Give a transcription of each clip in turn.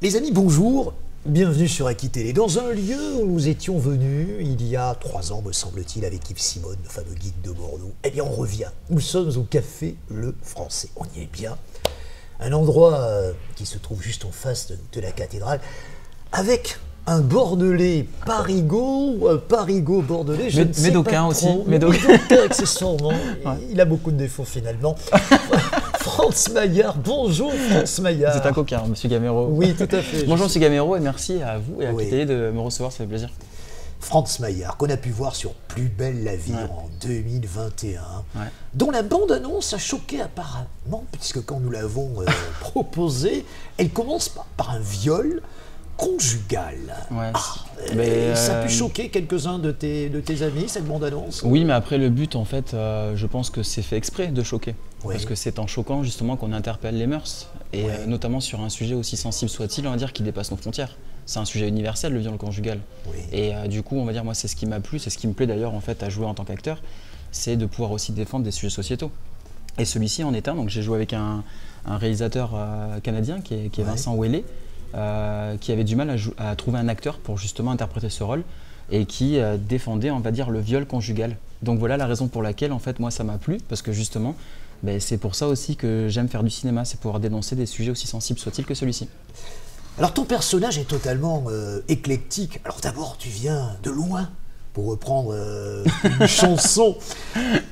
Les amis, bonjour, bienvenue sur Aki Télé, dans un lieu où nous étions venus il y a 3 ans, me semble-t-il, avec Yves Simone, le fameux guide de Bordeaux. Eh bien, on revient. Nous sommes au Café Le Français. On y est bien. Un endroit qui se trouve juste en face de la cathédrale, avec un Bordelais Parigot Bordelais, je ne sais Médocain pas aussi, trop. Médocain accessoirement. Ouais. Il a beaucoup de défauts finalement. Franz Maillard, bonjour Franz Maillard. C'est un coquin, monsieur Gamero. Oui, tout à fait. Bonjour monsieur Gamero et merci à vous et à Aki Télé de me recevoir, ça fait plaisir. Franz Maillard, qu'on a pu voir sur Plus belle la vie en 2021, dont la bande-annonce a choqué apparemment, puisque quand nous l'avons proposée, elle commence par un viol conjugal. Ouais, ça a pu choquer quelques-uns de tes amis, cette bande-annonce? Oui, mais après le but, en fait, je pense que c'est fait exprès de choquer. Parce que c'est en choquant justement qu'on interpelle les mœurs, et notamment sur un sujet aussi sensible soit-il, on va dire, qui dépasse nos frontières. C'est un sujet universel, le viol conjugal. Et du coup, on va dire, moi, c'est ce qui m'a plu, c'est ce qui me plaît d'ailleurs en fait à jouer en tant qu'acteur, c'est de pouvoir aussi défendre des sujets sociétaux. Et celui-ci en est un. Donc j'ai joué avec un réalisateur canadien qui est Vincent Ouellet, qui avait du mal à trouver un acteur pour justement interpréter ce rôle et qui défendait, on va dire, le viol conjugal. Donc voilà la raison pour laquelle en fait moi ça m'a plu, parce que justement c'est pour ça aussi que j'aime faire du cinéma, c'est pouvoir dénoncer des sujets aussi sensibles soient-ils que celui-ci. Alors ton personnage est totalement éclectique. Alors d'abord tu viens de loin, pour reprendre une chanson.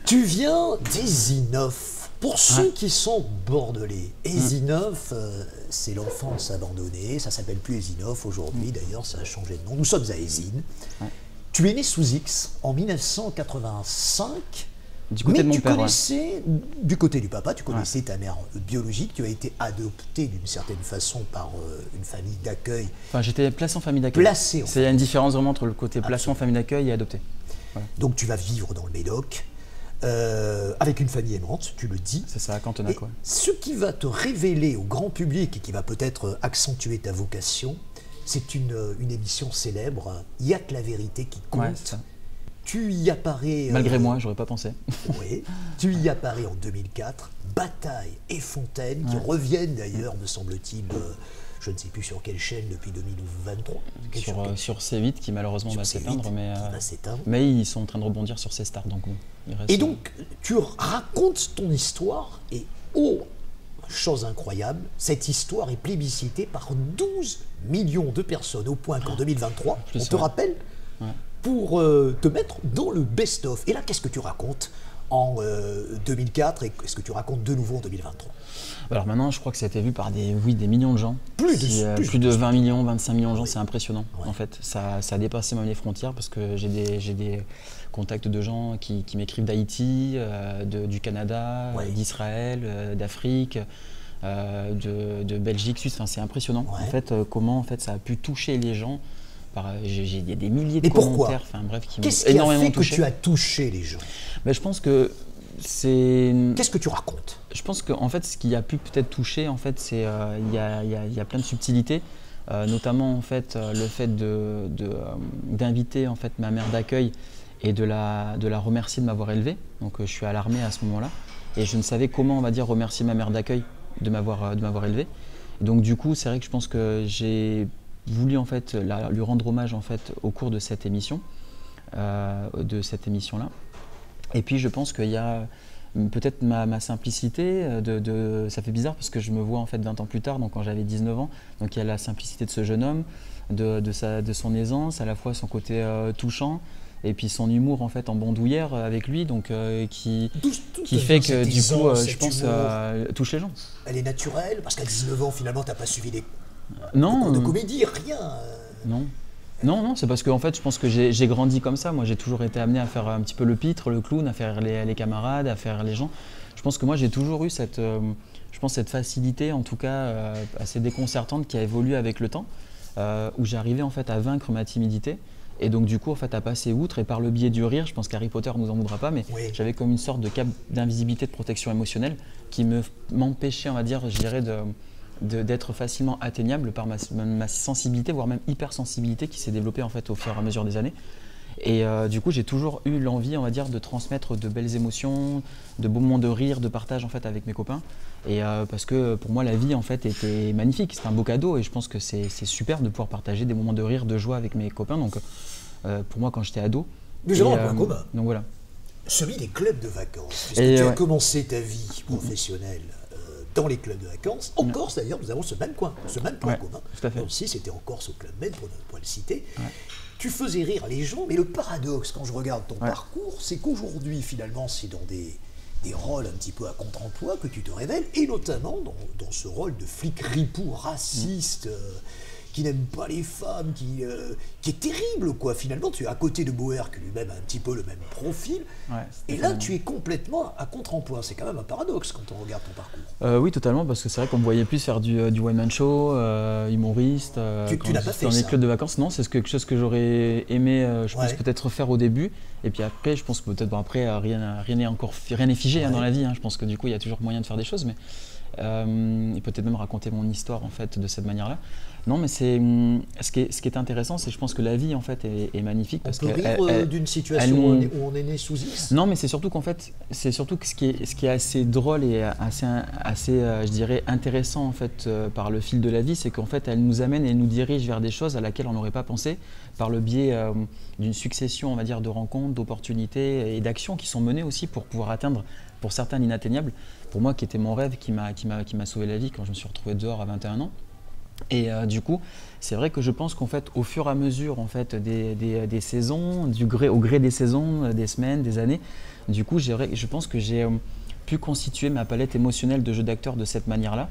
Tu viens d'Ezinov. Pour ceux qui sont bordelais, Ezinov, c'est l'enfance abandonnée, ça s'appelle plus Ezinov aujourd'hui, d'ailleurs ça a changé de nom. Nous sommes à Ezine. Tu es né sous X en 1985. Du côté de mon père, du côté du papa, tu connaissais ta mère biologique, tu as été adopté d'une certaine façon par une famille d'accueil. Enfin, j'étais placé en famille d'accueil. Il y a une différence vraiment entre le côté placement en famille d'accueil et adopté. Voilà. Donc tu vas vivre dans le Médoc, avec une famille aimante, tu le dis. C'est ça, à Cantenac, ouais. Ce qui va te révéler au grand public et qui va peut-être accentuer ta vocation, c'est une émission célèbre, Il y a que la vérité qui compte. Ouais, tu y apparais... Malgré moi, j'aurais pas pensé. Oui, tu y apparais en 2004, Bataille et Fontaine, qui reviennent d'ailleurs, me semble-t-il, je ne sais plus sur quelle chaîne depuis 2023. Sur C8 qui malheureusement va s'éteindre, mais ils sont en train de rebondir sur ces stars. Donc, bon, et donc, tu racontes ton histoire et chose incroyable, cette histoire est plébiscitée par 12 millions de personnes, au point qu'en 2023, on te rappelle, pour te mettre dans le best-of. Et là, qu'est-ce que tu racontes en 2004 et qu'est-ce que tu racontes de nouveau en 2023? Alors maintenant, je crois que ça a été vu par des millions de gens. Plus de 20 millions, 25 millions de gens, c'est impressionnant. En fait, ça a dépassé même les frontières, parce que j'ai des contacts de gens qui m'écrivent d'Haïti, du Canada, d'Israël, d'Afrique, de Belgique, Suisse. Enfin, c'est impressionnant en fait, comment en fait, ça a pu toucher les gens. J'ai des milliers de commentaires, qui m'ont énormément touché. Qu'est-ce qui a fait que tu as touché les gens? Je pense que c'est... Qu'est-ce que tu racontes? Je pense que en fait, ce qui a pu peut-être toucher, en fait, c'est il y a plein de subtilités, notamment en fait le fait d'inviter en fait ma mère d'accueil et de la remercier de m'avoir élevé. Donc je suis à l'armée à ce moment-là et je ne savais comment, on va dire, remercier ma mère d'accueil de m'avoir élevé. Et donc du coup, c'est vrai que je pense que j'ai voulu en fait lui rendre hommage en fait au cours de cette émission, là. Et puis je pense qu'il y a peut-être ma simplicité, ça fait bizarre parce que je me vois en fait 20 ans plus tard, donc quand j'avais 19 ans, donc il y a la simplicité de ce jeune homme, de son aisance, à la fois son côté touchant, et puis son humour en fait en bandoulière avec lui, donc qui fait que du coup je pense touche les gens. Elle est naturelle, parce qu'à 19 ans finalement t'as pas suivi des cours de comédie, rien. Non, c'est parce que en fait, je pense que j'ai grandi comme ça. Moi, j'ai toujours été amené à faire un petit peu le pitre, le clown, à faire les camarades, à faire les gens. Je pense que moi, j'ai toujours eu cette facilité, en tout cas assez déconcertante, qui a évolué avec le temps, où j'arrivais en fait à vaincre ma timidité. Et donc du coup, en fait, à passer outre, et par le biais du rire, je pense qu'Harry Potter ne nous en voudra pas, mais j'avais comme une sorte de cap d'invisibilité, de protection émotionnelle, qui m'empêchait, on va dire, je dirais, d'être facilement atteignable par ma sensibilité, voire même hypersensibilité qui s'est développée en fait au fur et à mesure des années. Et du coup, j'ai toujours eu l'envie, on va dire, de transmettre de belles émotions, de beaux moments de rire, de partage en fait avec mes copains. Et parce que pour moi, la vie en fait était magnifique. C'est un beau cadeau et je pense que c'est super de pouvoir partager des moments de rire, de joie avec mes copains. Donc pour moi, quand j'étais ado. Nous avons un point commun. Donc voilà. Celui des clubs de vacances. Puisque tu as commencé ta vie professionnelle dans les clubs de vacances. En Corse d'ailleurs, nous avons ce même point commun. Tout à fait. Moi aussi, c'était en Corse au Club Med, pour le citer. Ouais. Tu faisais rire les gens, mais le paradoxe, quand je regarde ton parcours, c'est qu'aujourd'hui, finalement, c'est dans des rôles un petit peu à contre-emploi que tu te révèles, et notamment dans ce rôle de flic ripou, raciste, qui n'aime pas les femmes, qui est terrible, quoi. Finalement, tu es à côté de Bauer, qui lui-même a un petit peu le même profil, et là, tu es complètement à contre-emploi. C'est quand même un paradoxe quand on regarde ton parcours. Oui, totalement, parce que c'est vrai qu'on me voyait plus faire du one-man show, humoriste, tu n'as pas fait dans ça. les clubs de vacances. Non, c'est quelque chose que j'aurais aimé, je pense peut-être faire au début, et puis après, je pense que peut-être après, rien n'est figé dans la vie. Je pense que du coup, il y a toujours moyen de faire des choses, mais et peut-être même raconter mon histoire en fait de cette manière-là. Non, mais ce qui est intéressant, c'est je pense que la vie en fait est magnifique parce on peut rire d'une situation où on est né sous X. Non, mais c'est surtout qu'en fait, ce qui est assez drôle et assez je dirais intéressant en fait par le fil de la vie, c'est qu'en fait elle nous amène et nous dirige vers des choses à laquelle on n'aurait pas pensé par le biais d'une succession, on va dire, de rencontres, d'opportunités et d'actions qui sont menées aussi pour pouvoir atteindre, pour certains, l'inatteignable. Pour moi, qui était mon rêve, qui m'a sauvé la vie quand je me suis retrouvé dehors à 21 ans. Et du coup, c'est vrai que je pense qu'en fait, au fur et à mesure en fait, des saisons, au gré des saisons, des semaines, des années, du coup, je pense que j'ai pu constituer ma palette émotionnelle de jeu d'acteur de cette manière-là,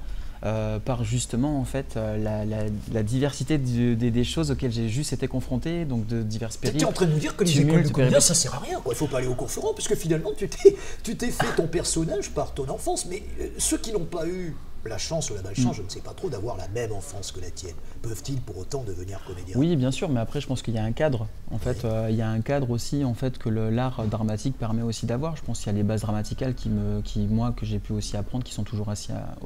par justement en fait, la diversité des choses auxquelles j'ai juste été confronté, donc de diverses périples. Tu es en train de nous dire que les écoles de comédien, ça sert à rien, quoi. Il ne faut pas aller au cours Florent, parce que finalement, tu t'es fait ton personnage par ton enfance, mais ceux qui n'ont pas eu la chance ou la malchance, je ne sais pas trop, d'avoir la même enfance que la tienne, peuvent-ils pour autant devenir comédiens? Oui, bien sûr, mais après, je pense qu'il y a un cadre. En fait, il y a un cadre aussi en fait, que l'art dramatique permet aussi d'avoir. Je pense qu'il y a les bases gramaticales que j'ai pu aussi apprendre, qui sont toujours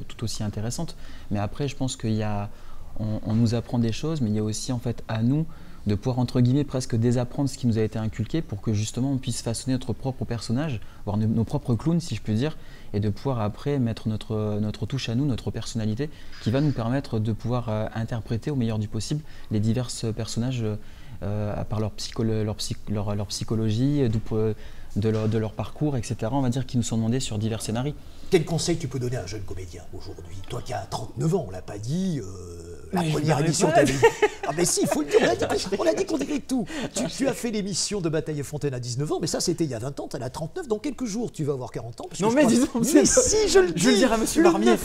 tout aussi intéressantes. Mais après, je pense on nous apprend des choses, mais il y a aussi en fait à nous de pouvoir entre guillemets presque désapprendre ce qui nous a été inculqué pour que justement on puisse façonner notre propre personnage, voire nos propres clowns si je puis dire, et de pouvoir après mettre notre touche à nous, notre personnalité, qui va nous permettre de pouvoir interpréter au meilleur du possible les divers personnages par leur psychologie, de leur parcours, etc. On va dire qui nous sont demandés sur divers scénarios. Quel conseil tu peux donner à un jeune comédien aujourd'hui? Toi qui as 39 ans, on ne l'a pas dit, la première émission, tu dit... Ah mais si, il faut le dire, on a dit qu'on dirait tout. Tu as fait l'émission de Bataille et Fontaine à 19 ans, mais ça c'était il y a 20 ans, tu as 39, dans quelques jours tu vas avoir 40 ans. Parce que non mais disons, mais si, je le dis, je vais le dire à monsieur Marmier.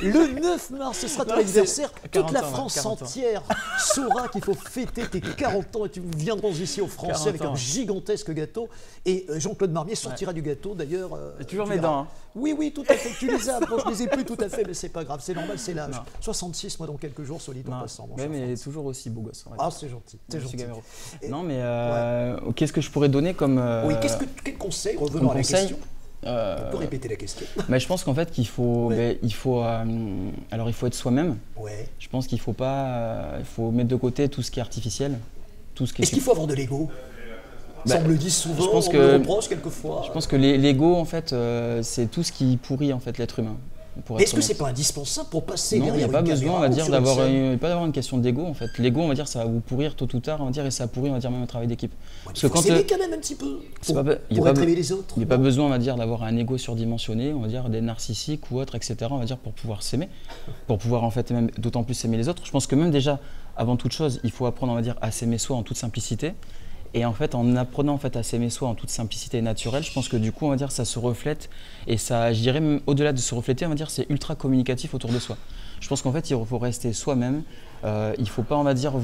Le 9 mars, ce sera ton anniversaire, toute la France entière saura qu'il faut fêter tes 40 ans et tu viendrons ici au Français avec un gigantesque gâteau et Jean-Claude Marmier sortira du gâteau d'ailleurs. Toujours mes dents. Hein. Oui, tout à fait, tu les as, bon, je les ai plus tout à fait, mais c'est pas grave, c'est normal, c'est l'âge. 66, moi dans quelques jours, solide en passant. Mais toujours aussi beau gosse. Ah, c'est gentil, c'est gentil. Non, mais qu'est-ce que je pourrais donner comme... Oui, quel conseil, revenons à la question. On peut répéter la question. Mais je pense qu'en fait, il faut être soi-même. Ouais. Je pense qu'il faut pas, il faut mettre de côté tout ce qui est artificiel. Est-ce qu'il faut avoir de l'ego? Ça me le dit souvent, on me le reproche quelquefois. Je pense que l'ego, en fait, c'est tout ce qui pourrit en fait, l'être humain. Est-ce que c'est pas indispensable pour passer derrière une caméra? Non, il n'y a pas besoin, on va dire, d'avoir une question d'ego en fait. L'ego, on va dire, ça va vous pourrir tôt ou tard, on va dire, et ça pourrit, on va dire, même un travail d'équipe. Ouais, parce que quand s'aimer quand même un petit peu pour aimer les autres. Il n'y a pas besoin, on va dire, d'avoir un ego surdimensionné, on va dire, des narcissiques ou autres, etc. On va dire, pour pouvoir s'aimer, pour pouvoir en fait même d'autant plus aimer les autres. Je pense que même déjà, avant toute chose, il faut apprendre, on va dire, à s'aimer soi en toute simplicité. Et en fait, en apprenant en fait, à s'aimer soi en toute simplicité naturelle, je pense que du coup, on va dire, ça se reflète et ça, je dirais même au-delà de se refléter, on va dire, c'est ultra communicatif autour de soi. Je pense qu'en fait, il faut rester soi-même. Il ne faut pas, on va dire,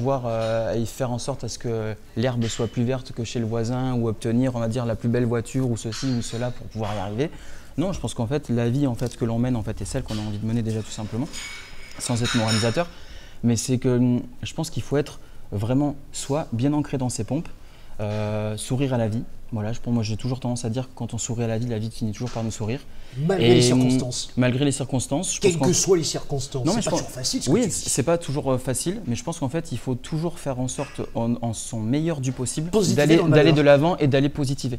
et faire en sorte à ce que l'herbe soit plus verte que chez le voisin ou obtenir, on va dire, la plus belle voiture ou ceci ou cela pour pouvoir y arriver. Non, je pense qu'en fait, la vie en fait, que l'on mène en fait, est celle qu'on a envie de mener déjà tout simplement, sans être moralisateur. Mais c'est que je pense qu'il faut être vraiment soi, bien ancré dans ses pompes. Sourire à la vie, Voilà, moi j'ai toujours tendance à dire que quand on sourit à la vie finit toujours par nous sourire. Malgré les circonstances. Malgré les circonstances. Quelles que soient les circonstances, c'est pas toujours facile. Oui, c'est pas toujours facile, mais je pense qu'en fait, il faut toujours faire en sorte, en son meilleur du possible, d'aller de l'avant et d'aller positiver.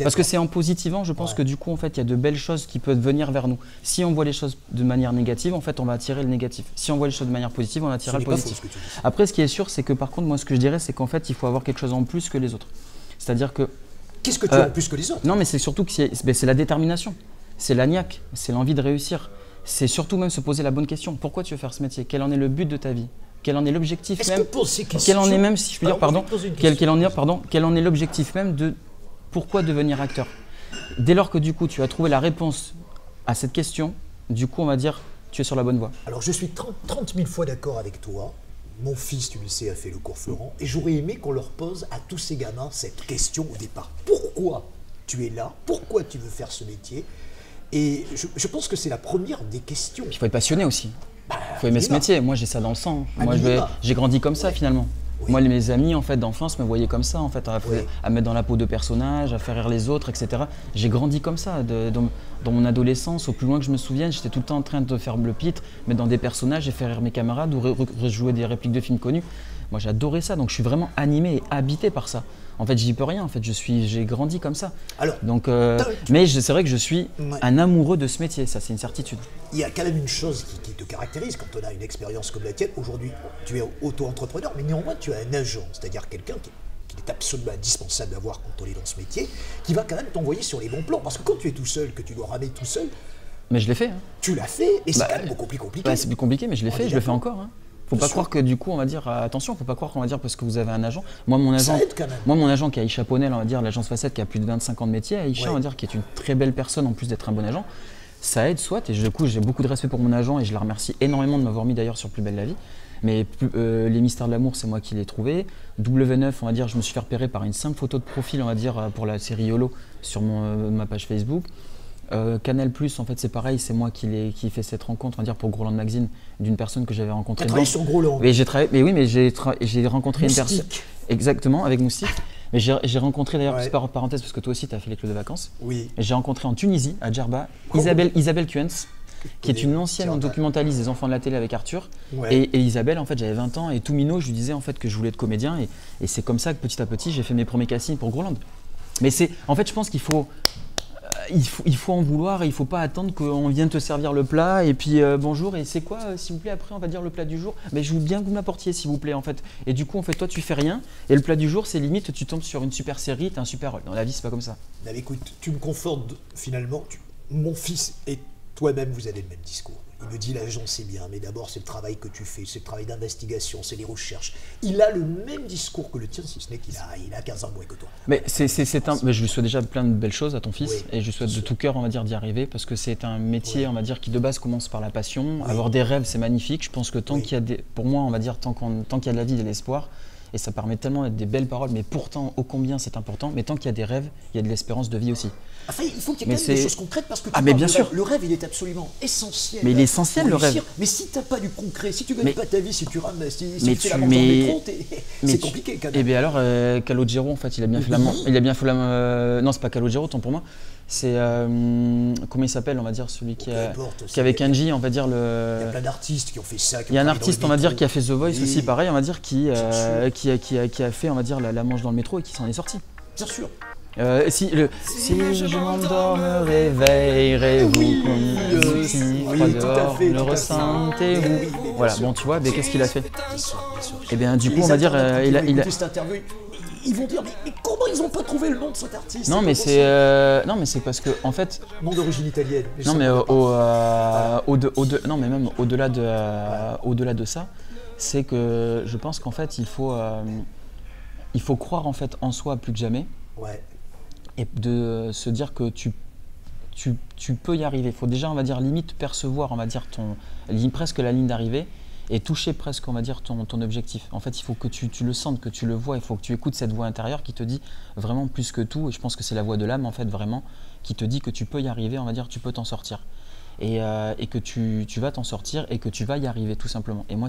Parce que c'est en positivant, je pense que du coup, en fait, il y a de belles choses qui peuvent venir vers nous. Si on voit les choses de manière négative, en fait, on va attirer le négatif. Si on voit les choses de manière positive, on va attirer le positif. Après, ce qui est sûr, c'est que par contre, moi, ce que je dirais, c'est qu'en fait, il faut avoir quelque chose en plus que les autres. C'est-à-dire que qu'est-ce que tu as en plus que les autres? Non, mais c'est surtout que c'est la détermination, c'est la niaque, c'est l'envie de réussir. C'est surtout même se poser la bonne question. Pourquoi tu veux faire ce métier? Quel en est le but de ta vie? Quel en est l'objectif même? Quel en est même, si je peux dire, quel en est l'objectif même de pourquoi devenir acteur? Dès lors que du coup tu as trouvé la réponse à cette question, du coup on va dire tu es sur la bonne voie. Alors je suis 30 000 fois d'accord avec toi. Mon fils, tu le sais, a fait le cours Florent, et j'aurais aimé qu'on leur pose à tous ces gamins cette question au départ. Pourquoi tu es là? Pourquoi tu veux faire ce métier? Et je pense que c'est la première des questions. Il faut être passionné aussi. Il faut aimer ce métier. Moi, j'ai ça dans le sang. Moi, j'ai grandi comme ça finalement. Oui. Moi, mes amis en fait d'enfance me voyaient comme ça, en fait, à mettre dans la peau de personnages, à faire rire les autres, etc. J'ai grandi comme ça. Dans mon adolescence, au plus loin que je me souvienne, j'étais tout le temps en train de faire le pitre, mettre dans des personnages et faire rire mes camarades ou rejouer des répliques de films connus. Moi, j'adorais ça, donc je suis vraiment animé et habité par ça. En fait, j'y peux rien. En fait, j'ai grandi comme ça. Alors, donc, mais c'est vrai que je suis un amoureux de ce métier. Ça, c'est une certitude. Il y a quand même une chose qui te caractérise quand on a une expérience comme la tienne. Aujourd'hui, tu es auto-entrepreneur, mais néanmoins, tu as un agent, c'est-à-dire quelqu'un qui est absolument indispensable d'avoir quand on est dans ce métier, qui va quand même t'envoyer sur les bons plans. Parce que quand tu es tout seul, que tu dois ramer tout seul. Mais je l'ai fait. Hein. Tu l'as fait, et c'est quand même beaucoup plus compliqué. C'est plus compliqué, mais je l'ai fait, je le fais encore. Hein. Faut pas croire que du coup on va dire attention, faut pas croire qu'on va dire parce que vous avez un agent. Moi mon agent qui est Aïcha Ponel, on va dire l'agence Facette qui a plus de 25 ans de métier, Aïcha on va dire qui est une très belle personne en plus d'être un bon agent. Ça aide soit et du coup j'ai beaucoup de respect pour mon agent et je la remercie énormément de m'avoir mis d'ailleurs sur Plus belle la vie. Mais les mystères de l'amour, c'est moi qui l'ai trouvé. W9, on va dire, je me suis fait repérer par une simple photo de profil, on va dire, pour la série YOLO sur ma page Facebook. Canal+, en fait, c'est pareil, c'est moi qui fait cette rencontre, on va dire, pour Groland Magazine, d'une personne que j'avais rencontrée. Tu as travaillé sur Groland. Mais j'ai rencontré une personne. Exactement, avec Moustique. Mais j'ai rencontré d'ailleurs, petite parenthèse, parce que toi aussi, tu as fait les clubs de vacances. Oui. J'ai rencontré en Tunisie, à Djerba, Isabelle Kuens, qui est une ancienne documentaliste des enfants de la télé avec Arthur. Ouais. Et Isabelle, en fait, j'avais 20 ans et tout minot, je lui disais en fait que je voulais être comédien. Et c'est comme ça que petit à petit, j'ai fait mes premiers castings pour Groland. Mais en fait, je pense qu'il faut. Il faut en vouloir et il ne faut pas attendre qu'on vienne te servir le plat et puis bonjour et c'est quoi s'il vous plaît après on va dire le plat du jour mais je veux bien que vous m'apportiez s'il vous plaît en fait et du coup en fait toi tu fais rien et le plat du jour c'est limite tu tombes sur une super série, t'as un super rôle. Dans la vie c'est pas comme ça. Non, mais écoute, tu me confortes finalement, mon fils et toi-même vous avez le même discours. Il me dit l'agent c'est bien, mais d'abord c'est le travail que tu fais, c'est le travail d'investigation, c'est les recherches. Il a le même discours que le tien, si ce n'est qu'il a 15 ans moins que toi. Mais mais je lui souhaite déjà plein de belles choses à ton fils et je lui souhaite de tout cœur on va dire d'y arriver parce que c'est un métier on va dire qui de base commence par la passion. Avoir des rêves c'est magnifique. Je pense que tant qu'il y a pour moi on va dire tant qu'il y a de la vie il y a de l'espoir. Et ça permet tellement d'être des belles paroles, mais pourtant, ô combien c'est important. Mais tant qu'il y a des rêves, il y a de l'espérance de vie aussi. Enfin, il faut qu'il y ait quand même des choses concrètes parce que mais bien sûr. Le rêve, il est absolument essentiel. Mais il est essentiel, le rêve. Mais si tu n'as pas du concret, si tu ne gagnes pas ta vie, si tu rames, si tu fais la manche dans le métro, c'est compliqué quand même. Et bien alors, Calogero, en fait, il a bien fait la... Non, c'est pas Calogero, tant pour moi. C'est comment il s'appelle, on va dire, celui qui avec Angie, on va dire le. Il y a plein d'artistes qui ont fait ça. Il y a un artiste, on va dire, qui a fait The Voice aussi, pareil, on va dire, qui a fait, on va dire, la manche dans le métro et qui s'en est sorti. Bien sûr. Si je m'endors, me réveillerez-vous comme si froid dehors, le ressentez-vous. Voilà, bon, tu vois, mais qu'est-ce qu'il a fait? Et bien, du coup, on va dire, il a. Ils vont dire mais comment ils n'ont pas trouvé le nom de cet artiste? Non mais c'est parce que en fait nom d'origine italienne. Non mais non mais même au-delà de ça, c'est que je pense qu'en fait il faut croire en fait en soi plus que jamais. Ouais. Et de se dire que tu peux y arriver. Il faut déjà on va dire limite percevoir on va dire presque la ligne d'arrivée. Et toucher presque, on va dire, ton objectif. En fait, il faut que tu le sentes, que tu le vois, il faut que tu écoutes cette voix intérieure qui te dit vraiment plus que tout, et je pense que c'est la voix de l'âme, en fait, vraiment, qui te dit que tu peux y arriver, on va dire, tu peux t'en sortir. Et que tu vas t'en sortir et que tu vas y arriver, tout simplement. Et moi,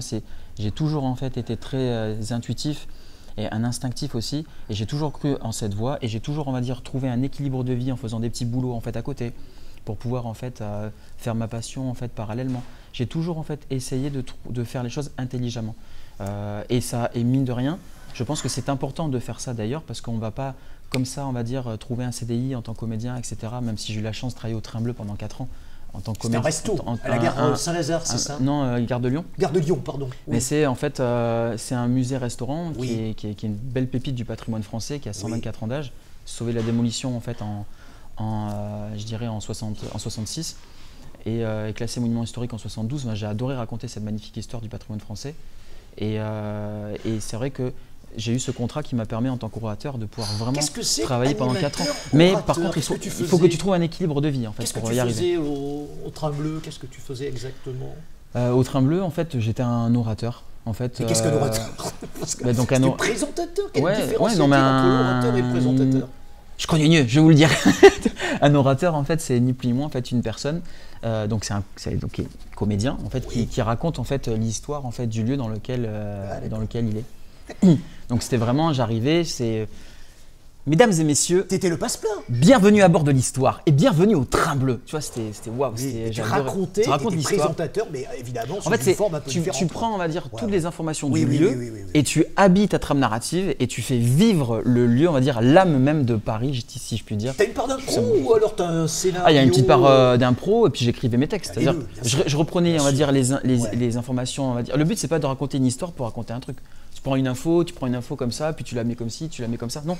j'ai toujours, en fait, été très intuitif et un instinctif aussi. Et j'ai toujours cru en cette voie et j'ai toujours, on va dire, trouvé un équilibre de vie en faisant des petits boulots en fait à côté pour pouvoir en fait faire ma passion en fait parallèlement. J'ai toujours en fait essayé de faire les choses intelligemment. Et mine de rien, je pense que c'est important de faire ça d'ailleurs parce qu'on ne va pas comme ça, on va dire, trouver un CDI en tant que comédien, etc. Même si j'ai eu la chance de travailler au Train Bleu pendant 4 ans. En tant que c'est un resto à la gare Saint-Lazare, c'est ça? Non, gare de Lyon. Gare de Lyon, pardon. Mais Oui. c'est en fait c'est un musée-restaurant Oui. qui est une belle pépite du patrimoine français qui a 124 ans d'âge, sauvé la démolition en fait je dirais en 66 et classé monument historique en 72. Moi, j'ai adoré raconter cette magnifique histoire du patrimoine français et c'est vrai que j'ai eu ce contrat qui m'a permis en tant qu'orateur de pouvoir vraiment travailler pendant 4 ans. Mais par contre, il faut que tu trouves un équilibre de vie en fait, pour y arriver. Qu'est-ce que tu faisais au Train Bleu? Qu'est-ce que tu faisais exactement? Au Train Bleu, en fait, j'étais un orateur. En fait, mais qu'est-ce qu'un orateur? Donc un présentateur. Quelle différence entre l'orateur et le présentateur? Je connais mieux, je vais vous le dire. Un orateur, en fait, c'est ni plus ni moins en fait, une personne. Donc c'est donc comédien en fait, qui raconte en fait l'histoire en fait du lieu dans lequel il est. Donc c'était vraiment, j'arrivais, mesdames et messieurs, t'étais le passe-plat. Bienvenue à bord de l'histoire et bienvenue au Train Bleu. Tu vois, c'était waouh. Tu racontais, tu étais présentateur, mais évidemment, en fait, une forme un peu différente. Tu prends, on va dire, toutes les informations du lieu et tu habilles ta trame narrative et tu fais vivre le lieu, on va dire, l'âme même de Paris, si je puis dire. T'as une part d'impro ou alors t'as un scénario? Ah, il y a une petite part d'impro et puis j'écrivais mes textes. C'est-à-dire, je reprenais, on va dire, les informations. On va dire. Le but, c'est pas de raconter une histoire pour raconter un truc. Tu prends une info comme ça, puis tu la mets comme ci, tu la mets comme ça. Non,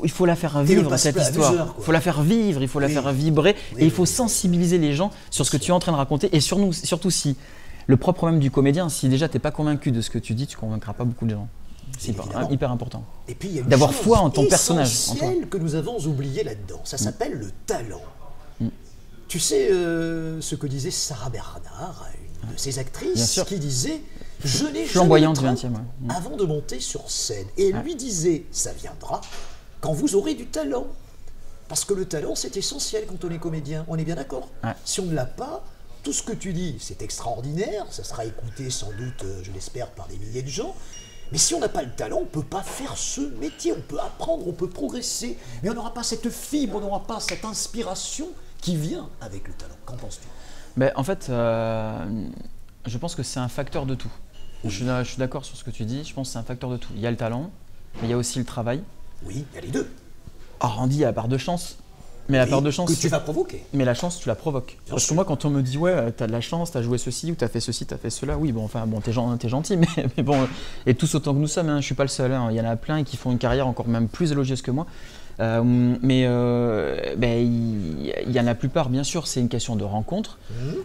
il faut la faire vivre cette histoire. Il faut la faire vivre, il faut la faire vibrer et il faut sensibiliser les gens sur ce que tu es en train de raconter et surtout si le propre même du comédien, si déjà tu n'es pas convaincu de ce que tu dis, tu ne convaincras pas beaucoup de gens. C'est hyper important. Et puis il y a une d'avoir foi en ton personnage. Essentielle que nous avons oublié là-dedans, ça s'appelle le talent. Tu sais ce que disait Sarah Bernard, une de ses actrices, qui disait « Je n'ai jamais eu avant de monter sur scène ». Et elle lui disait « Ça viendra quand vous aurez du talent ». Parce que le talent, c'est essentiel quand on est comédien, on est bien d'accord. Si on ne l'a pas, tout ce que tu dis, c'est extraordinaire, ça sera écouté sans doute, je l'espère, par des milliers de gens. Mais si on n'a pas le talent, on ne peut pas faire ce métier, on peut apprendre, on peut progresser, mais on n'aura pas cette fibre, on n'aura pas cette inspiration qui vient avec le talent. Qu'en penses-tu? En fait, je pense que c'est un facteur de tout. Je suis d'accord sur ce que tu dis, je pense que c'est un facteur de tout. Il y a le talent, mais il y a aussi le travail. Oui, il y a les deux. Alors on dit il y a la part de chance, mais la part de chance… que tu vas provoquer. Mais la chance, tu la provoques. Parce que moi, quand on me dit « Ouais, t'as de la chance, t'as joué ceci, ou t'as fait ceci, t'as fait cela », oui, bon, enfin, bon, t'es gentil, mais bon, et tous autant que nous sommes, hein, je suis pas le seul, hein, il y en a plein qui font une carrière encore même plus élogieuse que moi. Il y en a la plupart, bien sûr, c'est une question de rencontre.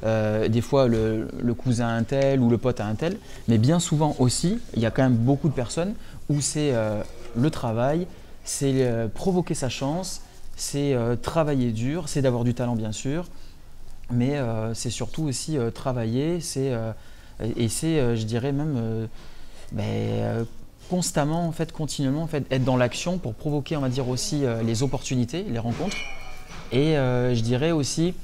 Des fois, le cousin a un tel ou le pote a un tel, mais bien souvent aussi, il y a quand même beaucoup de personnes où c'est le travail, c'est provoquer sa chance, c'est travailler dur, c'est d'avoir du talent, bien sûr, mais c'est surtout aussi travailler, je dirais même, constamment, en fait, continuellement, en fait, être dans l'action pour provoquer, on va dire aussi les opportunités, les rencontres, et je dirais aussi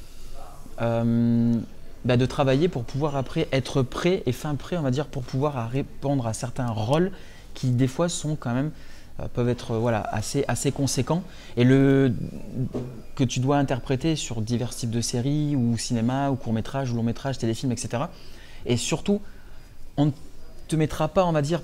de travailler pour pouvoir après être prêt et fin prêt, on va dire, pour pouvoir répondre à certains rôles qui des fois sont quand même peuvent être assez conséquents et que tu dois interpréter sur divers types de séries ou cinéma ou court-métrage ou long-métrage, téléfilm, etc. Et surtout, on ne te mettra pas, on va dire,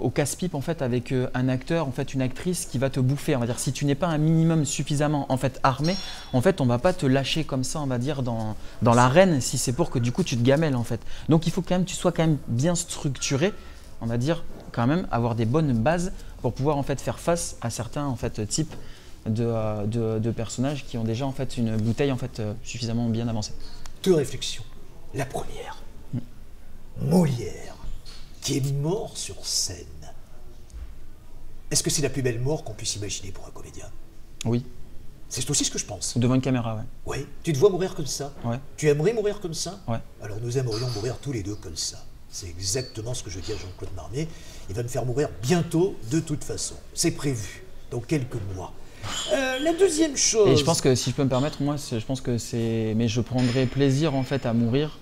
au casse-pipe en fait avec un acteur, en fait une actrice qui va te bouffer. On va dire si tu n'es pas un minimum suffisamment en fait armé, en fait on va pas te lâcher comme ça, on va dire dans l'arène si c'est pour que du coup tu te gamelles en fait. Donc il faut quand même que tu sois quand même bien structuré, on va dire quand même avoir des bonnes bases pour pouvoir en fait faire face à certains en fait types de personnages qui ont déjà en fait une bouteille en fait suffisamment bien avancée. Deux réflexions. La première, Molière, qui est mort sur scène. Est-ce que c'est la plus belle mort qu'on puisse imaginer pour un comédien? Oui. C'est aussi ce que je pense. Devant une caméra, ouais. Oui. Tu te vois mourir comme ça? Ouais. Tu aimerais mourir comme ça? Ouais. Alors nous aimerions mourir tous les deux comme ça. C'est exactement ce que je dis à Jean-Claude Marmier. Il va me faire mourir bientôt, de toute façon. C'est prévu, dans quelques mois. La deuxième chose… Et je pense que, si je peux me permettre, moi, je pense que c'est… Mais je prendrais plaisir, en fait, à mourir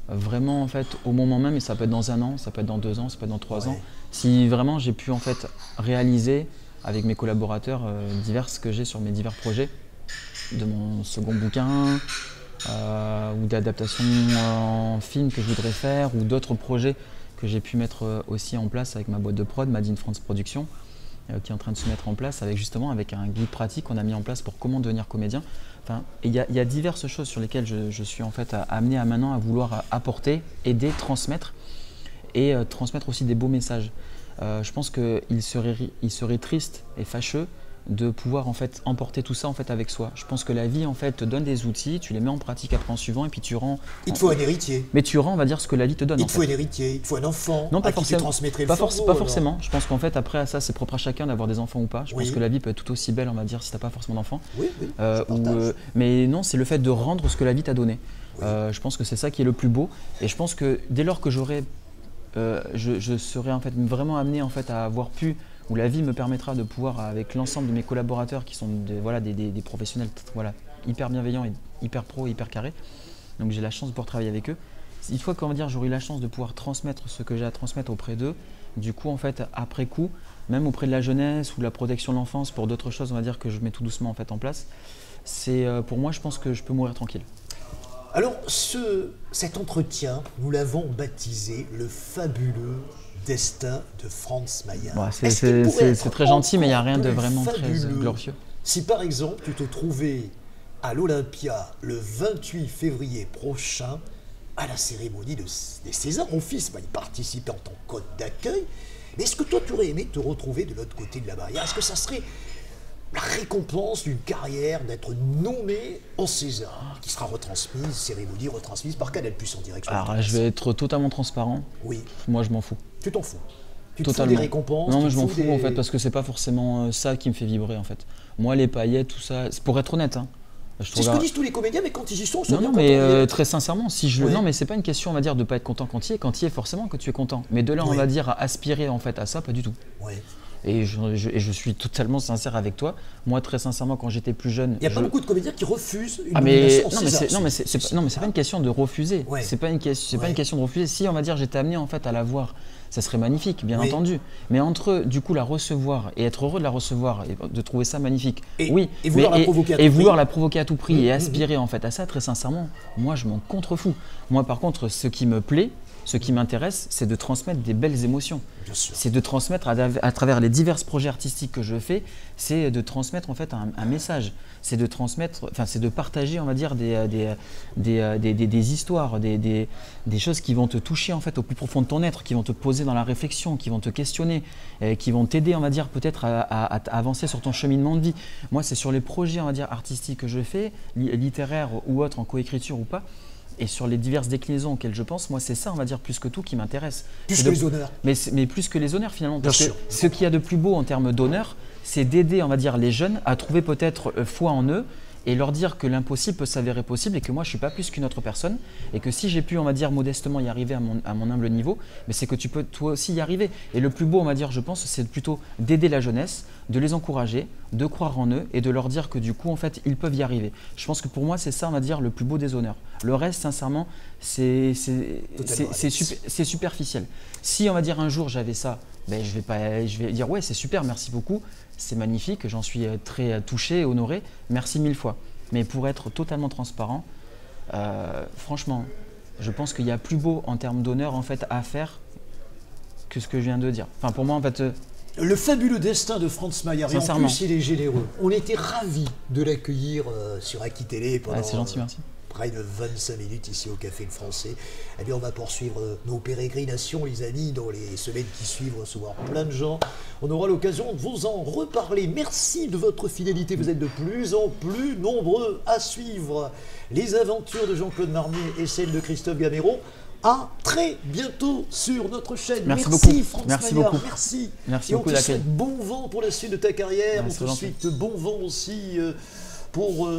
vraiment en fait au moment même, et ça peut être dans 1 an, ça peut être dans 2 ans, ça peut être dans 3 ans, Ouais. si vraiment j'ai pu en fait réaliser avec mes collaborateurs divers que j'ai sur mes divers projets, de mon second bouquin, ou d'adaptation en film que je voudrais faire, ou d'autres projets que j'ai pu mettre aussi en place avec ma boîte de prod, Made in France Production, qui est en train de se mettre en place avec justement avec un guide pratique qu'on a mis en place pour comment devenir comédien. Enfin, il y a diverses choses sur lesquelles je suis en fait amené à maintenant à vouloir apporter, aider, transmettre et transmettre aussi des beaux messages. Je pense qu'il serait triste et fâcheux de pouvoir en fait emporter tout ça en fait avec soi. Je pense que la vie en fait te donne des outils, tu les mets en pratique après en suivant et puis tu rends. Il te faut un héritier. Mais tu rends, on va dire, ce que la vie te donne. Il te faut un héritier, il te faut un enfant. Non, pas à qui tu forcément. transmettrais le Pas flambeau, forcément. Je pense qu'en fait après ça c'est propre à chacun d'avoir des enfants ou pas. Je pense que la vie peut être tout aussi belle, on va dire, si t'as pas forcément d'enfants. Oui, je partage. Mais non, c'est le fait de rendre ce que la vie t'a donné. Je pense que c'est ça qui est le plus beau. Et je pense que dès lors que je serai en fait vraiment amené en fait à avoir pu, où la vie me permettra de pouvoir, avec l'ensemble de mes collaborateurs qui sont des professionnels hyper bienveillants et hyper pro, hyper carrés, donc j'ai la chance de pouvoir travailler avec eux. Une fois qu'on va dire j'aurai eu la chance de pouvoir transmettre ce que j'ai à transmettre auprès d'eux, du coup en fait après coup, même auprès de la jeunesse ou de la protection de l'enfance, pour d'autres choses on va dire que je mets tout doucement en fait en place, c'est pour moi je pense que je peux mourir tranquille. Alors cet entretien, nous l'avons baptisé le fabuleux destin de Franz Maillard. Bon, c'est très gentil, mais il n'y a rien de vraiment très glorieux. Si par exemple tu te trouvais à l'Olympia le 28 février prochain, à la cérémonie des Césars, mon fils va y participer en tant qu'hôte d'accueil, mais est-ce que toi tu aurais aimé te retrouver de l'autre côté de la barrière? Est-ce que ça serait la récompense d'une carrière d'être nommé au César, qui sera retransmise, cérémonie retransmise par Canal+ en direct? Alors je vais être totalement transparent. Oui. Moi je m'en fous. Tu t'en fous? Tu te Totalement. fous des récompenses? Non, mais je m'en fous en fait, parce que c'est pas forcément ça qui me fait vibrer en fait. Moi les paillettes, tout ça, pour être honnête, hein. C'est ce que disent tous les comédiens, mais quand ils y sont, non, mais très sincèrement, non, mais c'est pas une question, on va dire, de pas être content quand il y est, forcément que tu es content. Mais de là, on va dire, à aspirer en fait à ça, pas du tout. Ouais. Et je suis totalement sincère avec toi. Moi, très sincèrement, quand j'étais plus jeune, il n'y a pas beaucoup de comédiens qui refusent une nomination au César. Non, mais c'est pas une question de refuser. Ouais. C'est pas une question de refuser. Si on va dire, j'étais amené en fait à la voir, ça serait magnifique, bien entendu. Mais entre du coup la recevoir et être heureux de la recevoir et de trouver ça magnifique, et vouloir la provoquer à tout prix. Et aspirer en fait à ça, très sincèrement, moi je m'en contrefous. Moi par contre, ce qui me plaît, ce qui m'intéresse, c'est de transmettre des belles émotions. C'est de transmettre à travers les divers projets artistiques que je fais, c'est de transmettre en fait un message. C'est de transmettre, enfin c'est de partager, on va dire, des histoires, des choses qui vont te toucher en fait au plus profond de ton être, qui vont te poser dans la réflexion, qui vont te questionner, qui vont t'aider, on va dire, peut-être à avancer sur ton cheminement de vie. Moi, c'est sur les projets, on va dire, artistiques que je fais, littéraires ou autres, en coécriture ou pas. Et sur les diverses déclinaisons auxquelles je pense, moi c'est ça, on va dire, plus que tout qui m'intéresse. Plus que les honneurs. Mais plus que les honneurs finalement. Parce que ce qu'il y a de plus beau en termes d'honneur, c'est d'aider, on va dire, les jeunes à trouver peut-être foi en eux et leur dire que l'impossible peut s'avérer possible et que moi je ne suis pas plus qu'une autre personne et que si j'ai pu, on va dire, modestement y arriver à mon humble niveau, mais c'est que tu peux toi aussi y arriver. Et le plus beau, on va dire, je pense, c'est plutôt d'aider la jeunesse, de les encourager, de croire en eux et de leur dire que du coup, en fait, ils peuvent y arriver. Je pense que pour moi, c'est ça, on va dire, le plus beau des honneurs. Le reste, sincèrement, c'est superficiel. Si, on va dire, un jour j'avais ça, ben, je vais dire ouais, c'est super, merci beaucoup, c'est magnifique, j'en suis très touché, honoré, merci 1000 fois. Mais pour être totalement transparent, franchement, je pense qu'il y a plus beau en termes d'honneur en fait à faire que ce que je viens de dire. Enfin, pour moi, en fait. Le fabuleux destin de Franz Maillard, et en plus il est généreux. On était ravis de l'accueillir sur Aki Télé pendant c'est gentil, merci. Près de 25 minutes ici au Café Le Français. Eh bien, on va poursuivre nos pérégrinations, les amis, dans les semaines qui suivent, recevoir plein de gens. On aura l'occasion de vous en reparler. Merci de votre fidélité. Vous êtes de plus en plus nombreux à suivre les aventures de Jean-Claude Marnier et celles de Christophe Gamero. À très bientôt sur notre chaîne. Merci beaucoup. Franz Merci Maillard. beaucoup. Merci. Merci et beaucoup on te d'accueil. souhaite bon vent pour la suite de ta carrière. Merci, on te souhaite bon vent aussi pour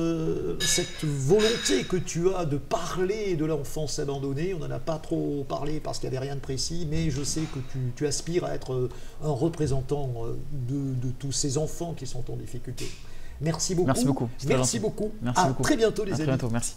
cette volonté que tu as de parler de l'enfance abandonnée. On n'en a pas trop parlé parce qu'il n'y avait rien de précis, mais je sais que tu aspires à être un représentant de tous ces enfants qui sont en difficulté. Merci beaucoup. Merci beaucoup. Merci beaucoup. Merci beaucoup. Très bientôt, les amis. À très bientôt. Merci.